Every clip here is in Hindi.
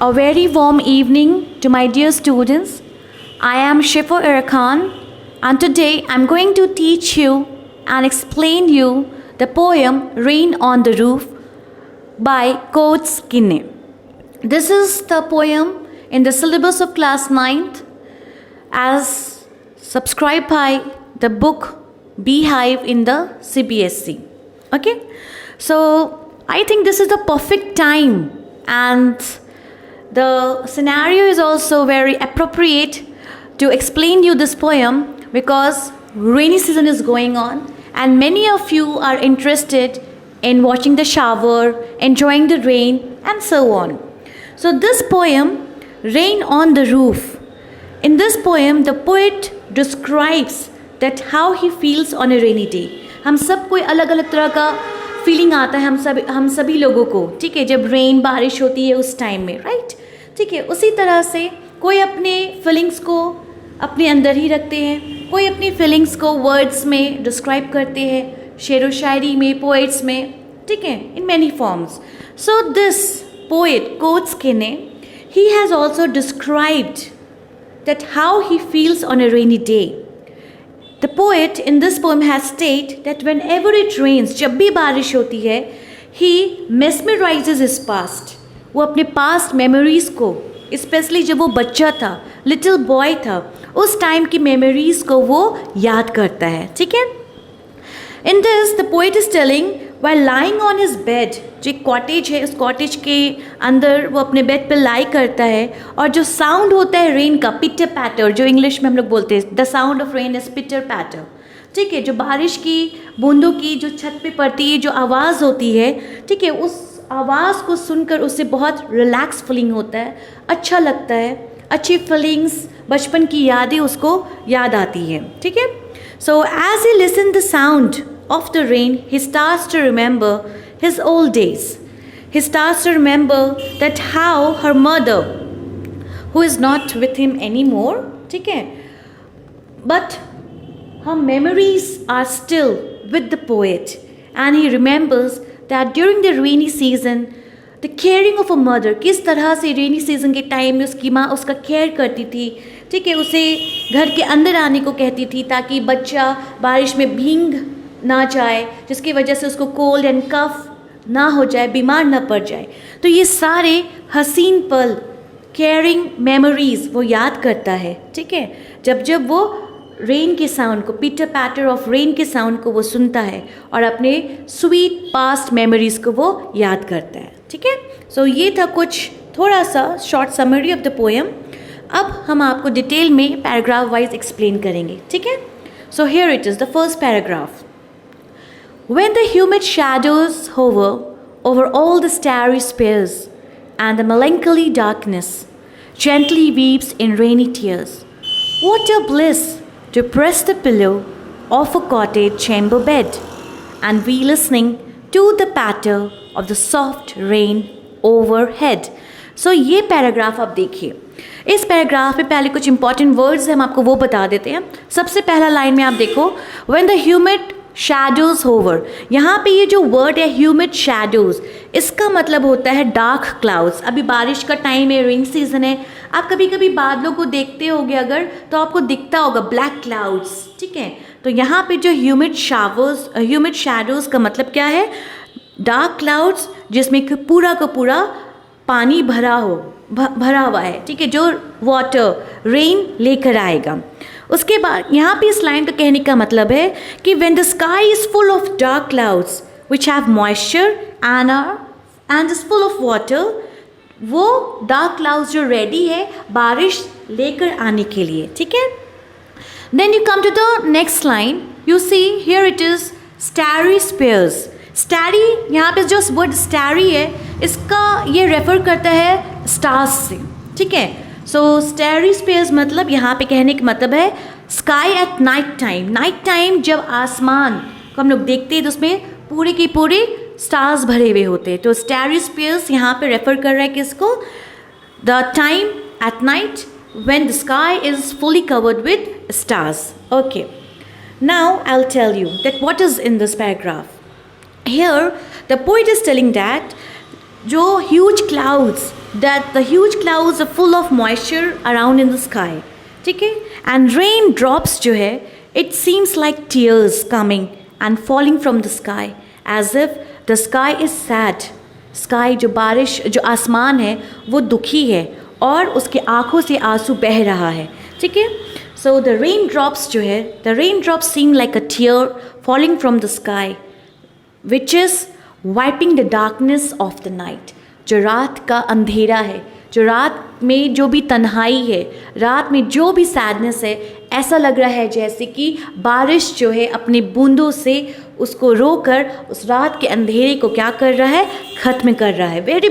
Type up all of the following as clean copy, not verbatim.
A very warm evening to my dear students. I am Shifa Irkhan and today I am going to teach you and explain you the poem Rain on the Roof by Coates Kinney. This is the poem in the syllabus of class 9th as subscribed by the book Beehive in the CBSE. Okay, so I think this is the perfect time and the scenario is also very appropriate to explain you this poem because rainy season is going on and many of you are interested in watching the shower, enjoying the rain and so on. So this poem, Rain on the Roof. In this poem, the poet describes that how he feels on a rainy day. हम सब कोई अलग अलग तरह का फीलिंग आता है हम सभी लोगों को, ठीक है, जब रेन बारिश होती है उस टाइम में, राइट, ठीक है। उसी तरह से कोई अपने फीलिंग्स को अपने अंदर ही रखते हैं, कोई अपनी फीलिंग्स को वर्ड्स में डिस्क्राइब करते हैं, शेर व शायरी में, पोएट्स में, ठीक है, in many forms. So this poet quotes किने, he has also described that how he feels on a rainy day. The poet in this poem has stated that whenever it rains, जब भी बारिश होती है, he mesmerizes his past. वो अपने past memories को, especially जब वो बच्चा था, little boy था, उस टाइम की memories को वो याद करता है, ठीक है. In this, the poet is telling, while lying on his bed, जो एक कॉटेज है, उस कॉटेज के अंदर वो अपने बेड पे लाई करता है और जो साउंड होता है रेन का, पिटर पैटर, जो इंग्लिश में हम लोग बोलते हैं, the sound of rain is पिटर पैटर, ठीक है, जो बारिश की बूंदों की जो छत पे पड़ती है जो आवाज़ होती है, ठीक है, उस आवाज़ को सुनकर उसे बहुत रिलैक्स फीलिंग होता है, अच्छा लगता है, अच्छी फीलिंग्स, बचपन की यादें उसको याद आती है, ठीक है. So as he listen the sound of the rain, he starts to remember his old days. He starts to remember that how her mother, who is not with him anymore, ठीक है, but her memories are still with the poet, and he remembers that during the rainy season, the caring of a mother, किस तरह से rainy season के टाइम में उसकी माँ उसका केयर करती थी, ठीक है, उसे घर के अंदर आने को कहती थी ताकि बच्चा बारिश में भीग ना जाए, जिसकी वजह से उसको कोल्ड एंड कफ ना हो जाए, बीमार ना पड़ जाए. तो ये सारे हसीन पल, केयरिंग मेमोरीज वो याद करता है, ठीक है, जब जब वो रेन के साउंड को, पीटर पैटर ऑफ रेन के साउंड को वो सुनता है और अपने स्वीट पास्ट मेमोरीज को वो याद करता है, ठीक है. सो ये था कुछ थोड़ा सा short summary of the poem. अब हम आपको डिटेल में पैराग्राफ वाइज एक्सप्लेन करेंगे, ठीक है. So here it is the first paragraph. When the humid shadows hover over all the starry spheres, and the melancholy darkness gently weeps in rainy tears, what a bliss to press the pillow of a cottage chamber bed and be listening to the patter of the soft rain overhead. So ये पैराग्राफ आप देखिए. इस पैराग्राफ में पहले कुछ इंपॉर्टेंट वर्ड्स हम आपको वो बता देते हैं. सबसे पहला लाइन में आप देखो, when the humid shadows hover. यहाँ पे ये जो वर्ड है ह्यूमिड शैडोज़, इसका मतलब होता है डार्क क्लाउड्स. अभी बारिश का टाइम है, रेन सीजन है, आप कभी कभी बादलों को देखते होगे अगर, तो आपको दिखता होगा ब्लैक क्लाउड्स, ठीक है. तो यहाँ पे जो ह्यूमिड शैडोज़ का मतलब क्या है, डार्क क्लाउड्स जिसमें पूरा का पूरा पानी भरा हुआ है, ठीक है, जो वाटर रेन लेकर आएगा. उसके बाद यहाँ पे इस लाइन का कहने का मतलब है कि when the sky is full of dark clouds which have moisture and is full of water, वो dark clouds जो रेडी है बारिश लेकर आने के लिए, ठीक है. Then you come to the next line, you see here it is starry spheres. Starry, यहाँ पे जो वर्ड starry है इसका ये रेफर करता है स्टार्स से, ठीक है. सो स्टारी स्पेयर्स मतलब यहाँ पे कहने का मतलब है sky at night time. Night time जब आसमान को हम लोग देखते हैं तो उसमें पूरे के पूरे स्टार्स भरे हुए होते हैं. तो स्टारी स्पेयर्स यहाँ पे रेफर कर रहा है किसको, the time at night when the sky is fully covered with stars. Okay, now I will tell you that what is in this paragraph. Here the poet is telling that जो huge clouds that the huge clouds are full of moisture around in the sky. ठीक है, and rain drops जो है, it seems like tears coming and falling from the sky, as if the sky is sad. Sky जो बारिश, जो आसमान है वो दुखी है और उसके आँखों से आंसू बह रहा है. ठीक है, so the raindrops जो है, the raindrops seem like a tear falling from the sky, which is wiping the darkness of the night. जो रात का अंधेरा है, जो रात में जो भी तन्हाई है, रात में जो भी सैडनेस है, ऐसा लग रहा है जैसे कि बारिश जो है अपने बूंदों से उसको रोकर उस रात के अंधेरे को क्या कर रहा है, ख़त्म कर रहा है. वेरी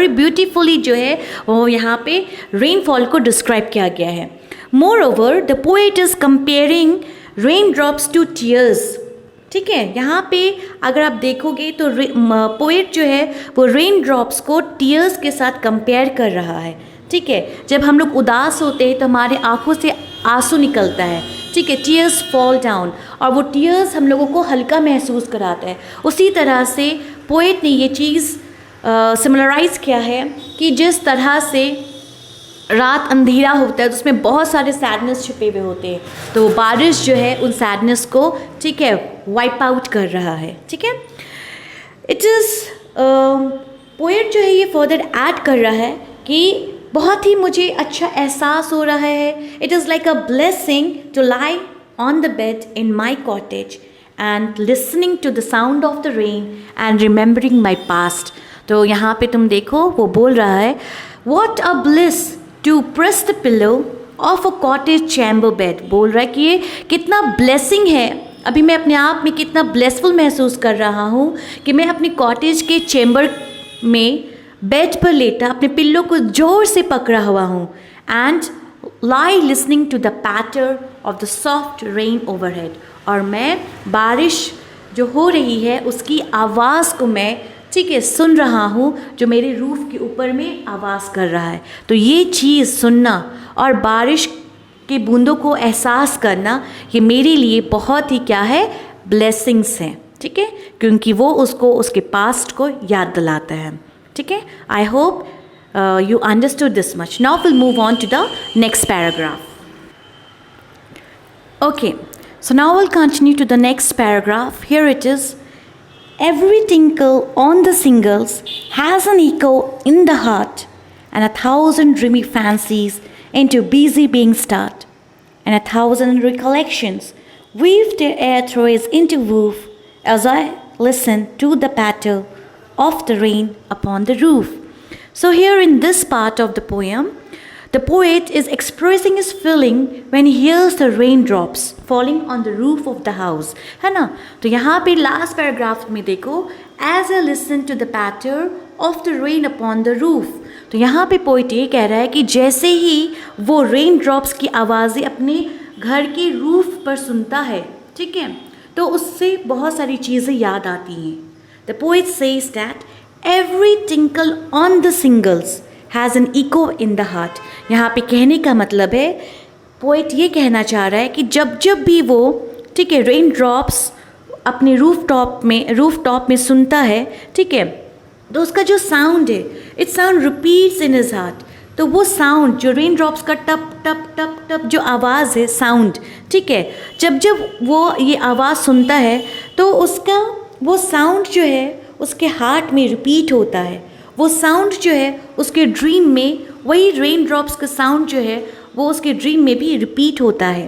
ब्यूटीफुली जो है वो यहाँ पे रेनफॉल को डिस्क्राइब किया गया है. More the poet is comparing rain drops to tears. ठीक है, यहाँ पे अगर आप देखोगे तो पोएट जो है वो रेन ड्रॉप्स को टीयर्स के साथ कंपेयर कर रहा है. ठीक है, जब हम लोग उदास होते हैं तो हमारे आंखों से आंसू निकलता है. ठीक है, टीयर्स फॉल डाउन, और वो टीयर्स हम लोगों को हल्का महसूस कराता है. उसी तरह से पोएट ने ये चीज़ सिमिलराइज़ किया है कि जिस तरह से रात अंधेरा होता है तो उसमें बहुत सारे सैडनेस छुपे हुए होते हैं, तो बारिश जो है उन सैडनेस को, ठीक है, वाइप आउट कर रहा है. ठीक है, इट इज़ पोएट जो है ये फर्दर ऐड कर रहा है कि बहुत ही मुझे अच्छा एहसास हो रहा है. It is like a blessing to lie on the bed in my cottage and listening to the sound of the rain and remembering my past. तो यहाँ पे तुम देखो वो बोल रहा है, what a bliss to press the pillow of a cottage chamber bed. बोल रहा है कि ये कितना ब्लेसिंग है, अभी मैं अपने आप में कितना ब्लेसफुल महसूस कर रहा हूँ कि मैं अपनी कॉटेज के चैम्बर में बेड पर लेटा अपने पिल्लो को जोर से पकड़ा हुआ हूँ and lie listening to the patter of the soft rain overhead. और मैं बारिश जो हो रही है उसकी आवाज़ को मैं, ठीक है, सुन रहा हूँ जो मेरे रूफ़ के ऊपर में आवाज़ कर रहा है. तो ये चीज़ सुनना और बारिश के बूंदों को एहसास करना, ये मेरे लिए बहुत ही क्या है, ब्लेसिंग्स हैं. ठीक है, क्योंकि वो उसको उसके पास्ट को याद दिलाता है. ठीक है, I hope you understood this much. Now we'll move on to the next paragraph. Okay, so now we'll continue to the next paragraph. Here it is. Every tinkle on the shingles has an echo in the heart, and 1,000 dreamy fancies into busy being start, and 1,000 recollections weave their air throws into woof as I listen to the patter of the rain upon the roof. So here in this part of the poem, the poet is expressing his feeling when he hears the raindrops falling on the roof of the house. है ना? तो यहाँ पे last paragraph में देखो, as I listen to the patter of the rain upon the roof. तो यहाँ पे poet ये कह रहा है कि जैसे ही वो raindrops की आवाज़ें अपने घर के रूफ पर सुनता है, ठीक है, तो उससे बहुत सारी चीज़ें याद आती हैं. The poet says that every tinkle on the shingles has an echo in the heart. यहाँ पे कहने का मतलब है, पोएट ये कहना चाह रहा है कि जब जब भी वो, ठीक है, रेन ड्रॉप्स अपने रूफ टॉप में सुनता है, ठीक है, तो उसका जो साउंड है, it sound repeats in his heart. तो वो साउंड जो रेन ड्रॉप्स का टप टप टप टप जो आवाज़ है, साउंड, ठीक है, जब जब वो ये आवाज़ सुनता है तो उसका वो साउंड जो है उसके हार्ट में रिपीट होता है. वो साउंड जो है उसके ड्रीम में, वही रेन ड्रॉप्स का साउंड जो है वो उसके ड्रीम में भी रिपीट होता है.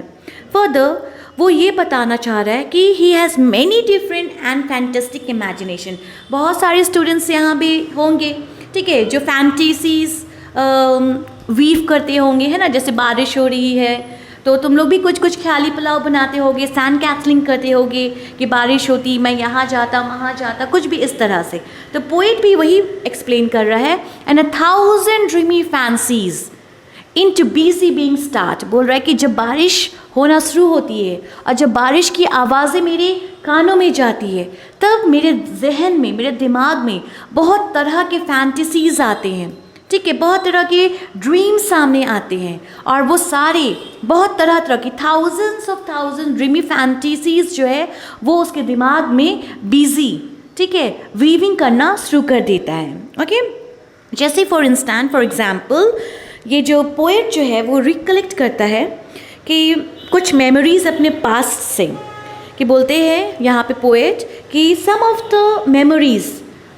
फर्दर वो ये बताना चाह रहा है कि he has many different and fantastic imagination. बहुत सारे स्टूडेंट्स यहाँ भी होंगे, ठीक है, जो फैंटेसीज वीव करते होंगे, है ना, जैसे बारिश हो रही है तो तुम लोग भी कुछ कुछ ख्याली पुलाव बनाते होगे, सैंड कैसलिंग करते होगे कि बारिश होती, मैं यहाँ जाता वहाँ जाता, कुछ भी इस तरह से. तो पोएट भी वही एक्सप्लेन कर रहा है. And 1,000 dreamy fancies in too busy being start. बोल रहा है कि जब बारिश होना शुरू होती है और जब बारिश की आवाज़ें मेरे कानों में जाती है, तब मेरे जहन में, मेरे दिमाग में बहुत तरह के फैंटेसीज आते हैं, ठीक है, बहुत तरह के ड्रीम सामने आते हैं, और वो सारे बहुत तरह तरह की थाउजेंड ड्रीमी फैंटेसीज जो है वो उसके दिमाग में बिजी, ठीक है, वीविंग करना शुरू कर देता है. ओके, जैसे फॉर एग्जाम्पल ये जो पोएट जो है वो रिकलेक्ट करता है कि कुछ मेमोरीज अपने पास्ट से, कि बोलते हैं यहाँ पे पोएट कि some of the memories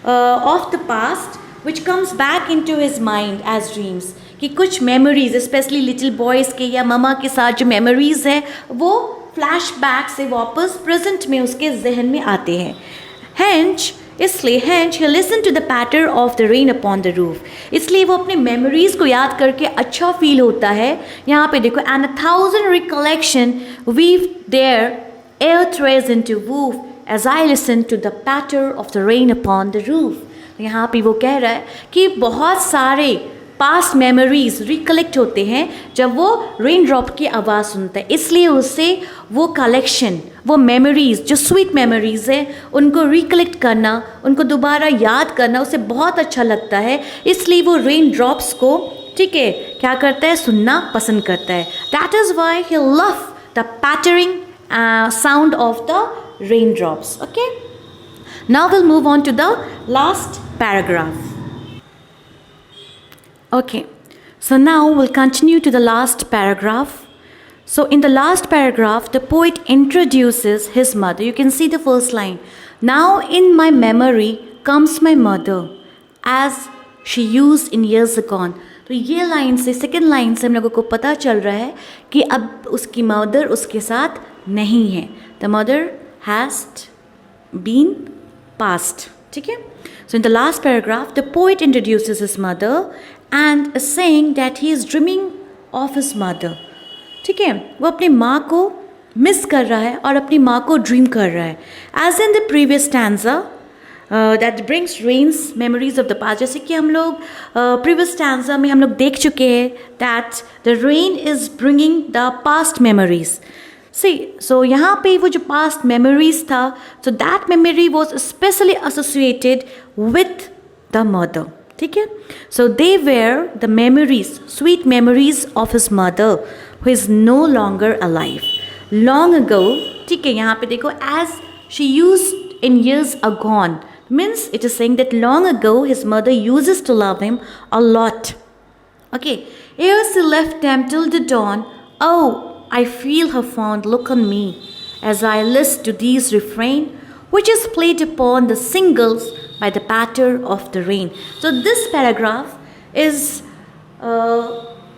of the past which comes back into his mind as dreams, कि कुछ मेमोरीज स्पेशली लिटिल बॉयज़ के या ममा के साथ जो मेमोरीज है वो फ्लैशबैक से वापस प्रेजेंट में उसके जहन में आते हैं। हैंच इसलिए ही listen to the patter of the rain upon the roof, इसलिए वो अपने मेमोरीज़ को याद करके अच्छा फील होता है। यहाँ पे देखो, and 1,000 recollection weave their air threads into woof as I listen to the patter of the rain upon the roof. यहाँ पे वो कह रहा है कि बहुत सारे पास्ट मेमोरीज रिकलेक्ट होते हैं जब वो रेन ड्रॉप की आवाज़ सुनता है, इसलिए उससे वो कलेक्शन, वो मेमोरीज़ जो स्वीट मेमोरीज़ है उनको रिकलेक्ट करना, उनको दोबारा याद करना उसे बहुत अच्छा लगता है, इसलिए वो रेन ड्रॉप्स को, ठीक है, क्या करता है, सुनना पसंद करता है। That is why he love the pattering sound of the rain drops. Okay, now will move on to the last paragraph. Okay, so now we'll continue to the last paragraph. So in the last paragraph, the poet introduces his mother. You can see the first line. Now in my memory comes my mother as she used in years gone. तो ये लाइन से, सेकेंड लाइन से हम लोगों को पता चल रहा है कि अब उसकी मदर उसके साथ नहीं है। The mother has been passed. ठीक है? So in the last paragraph, the poet introduces his mother and is saying that he is dreaming of his mother. ठीक है, वो अपनी माँ को मिस कर रहा है और अपनी माँ को ड्रीम कर रहा है। As in the previous stanza that brings rains memories of the past, जैसे कि हम लोग previous stanza में हम लोग देख चुके हैं that the rain is bringing the past memories. See, so यहाँ पे वो जो past memories था, so that memory was especially associated with the mother. ठीक है, so they were the memories, sweet memories of his mother who is no longer alive. Long ago, ठीक है, यहाँ पे देखो, as she used in years agone, means it is saying that long ago his mother uses to love him a lot. Okay, ere she left them till the dawn, oh, I feel her fond look on me as I list to these refrain, which is played upon the singles by the patter of the rain. So this paragraph is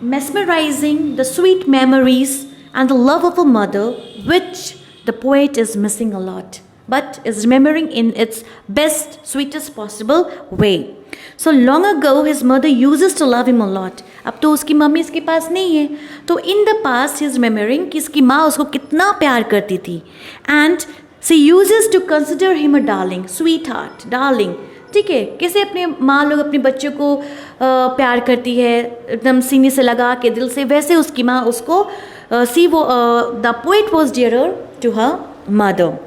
mesmerizing the sweet memories and the love of a mother, which the poet is missing a lot, but is remembering in its best, sweetest possible way. So long ago his mother uses to love him a lot. अब तो उसकी मम्मी इसके पास नहीं है, तो in the past he is remembering कि इसकी माँ उसको कितना प्यार करती थी, and she uses to consider him a darling, sweetheart, darling. ठीक है, कैसे अपने माँ लोग अपने बच्चों को प्यार करती है एकदम सीने से लगा के दिल से, वैसे उसकी माँ उसको the poet was dearer to her mother.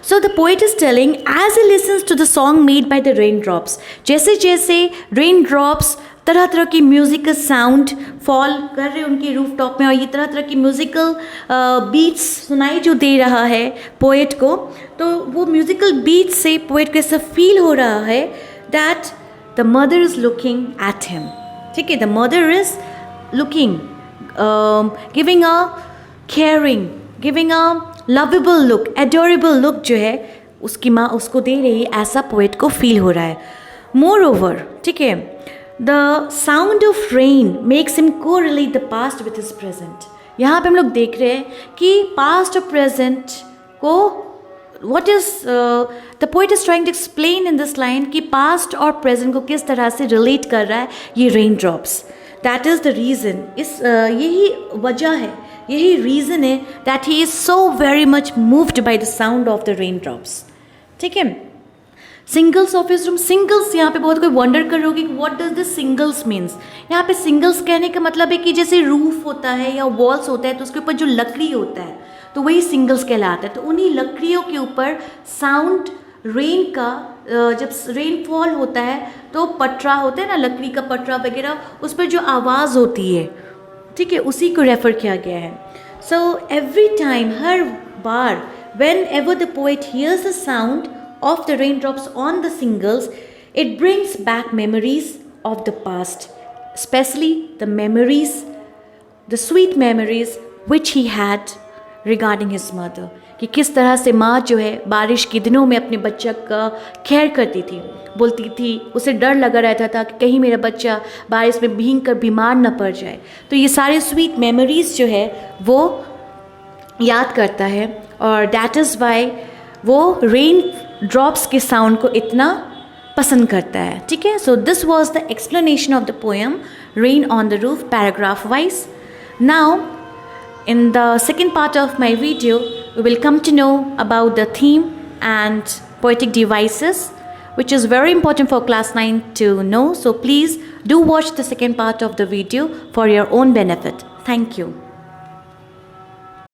So the poet is telling as he listens to the song made by the raindrops, जैसे जैसे raindrops तरह तरह की म्यूज़िकल साउंड फॉल कर रहे उनके रूफ टॉप में, और ये तरह तरह की म्यूज़िकल बीट्स सुनाई जो दे रहा है पोएट को, तो वो म्यूज़िकल बीट्स से पोएट को ऐसा फील हो रहा है that the mother is looking at him. ठीक है, the mother is looking, giving a caring, giving a lovable look, adorable look जो है उसकी माँ उसको दे रही है, ऐसा पोएट को फील हो रहा है. मोर ओवर, ठीक है, the sound of rain makes him correlate the past with his present. यहाँ पे हम लोग देख रहे हैं कि पास्ट और प्रेजेंट को what is the poet is trying to explain in this line कि पास्ट और प्रेजेंट को किस तरह से रिलेट कर रहा है ये rain drops. That is the reason, इस यही वजह है, यही रीज़न है that he is so very much moved by the sound of the rain drops. ठीक है, singles of his room. Singles यहाँ पे बहुत कोई वंडर कर रहे होगी कि what does this singles means. यहाँ पे सिंगल्स कहने का मतलब है कि जैसे रूफ होता है या वॉल्स होता है तो उसके ऊपर जो लकड़ी होता है तो वही सिंगल्स कहलाता है. तो उन्हीं लकड़ियों के ऊपर साउंड रेन का, जब रेनफॉल होता है तो पटरा होता है ना, लकड़ी का पटरा वगैरह, उस पर जो आवाज़ होती है, ठीक है, उसी को रेफ़र किया गया है. सो एवरी टाइम, हर बार, whenever the poet hears the sound of the raindrops on the singles, it brings back memories of the past, especially the memories, the sweet memories which he had regarding his mother. कि किस तरह से माँ जो है बारिश के दिनों में अपने बच्चा का खैर करती थी, बोलती थी, उसे डर लगा रहता था कि कहीं मेरा बच्चा बारिश में भीग कर बीमार न पड़ जाए. तो ये सारे स्वीट मेमोरीज जो है वो याद करता है और दैट इज़ वाई वो रेन ड्रॉप्स के साउंड को इतना पसंद करता है. ठीक है. So this was the explanation of the poem rain on the roof paragraph wise. Now in the second part of my video, we will come to know about the theme and poetic devices, which is very important for class 9 to know. So please do watch the second part of the video for your own benefit. Thank you.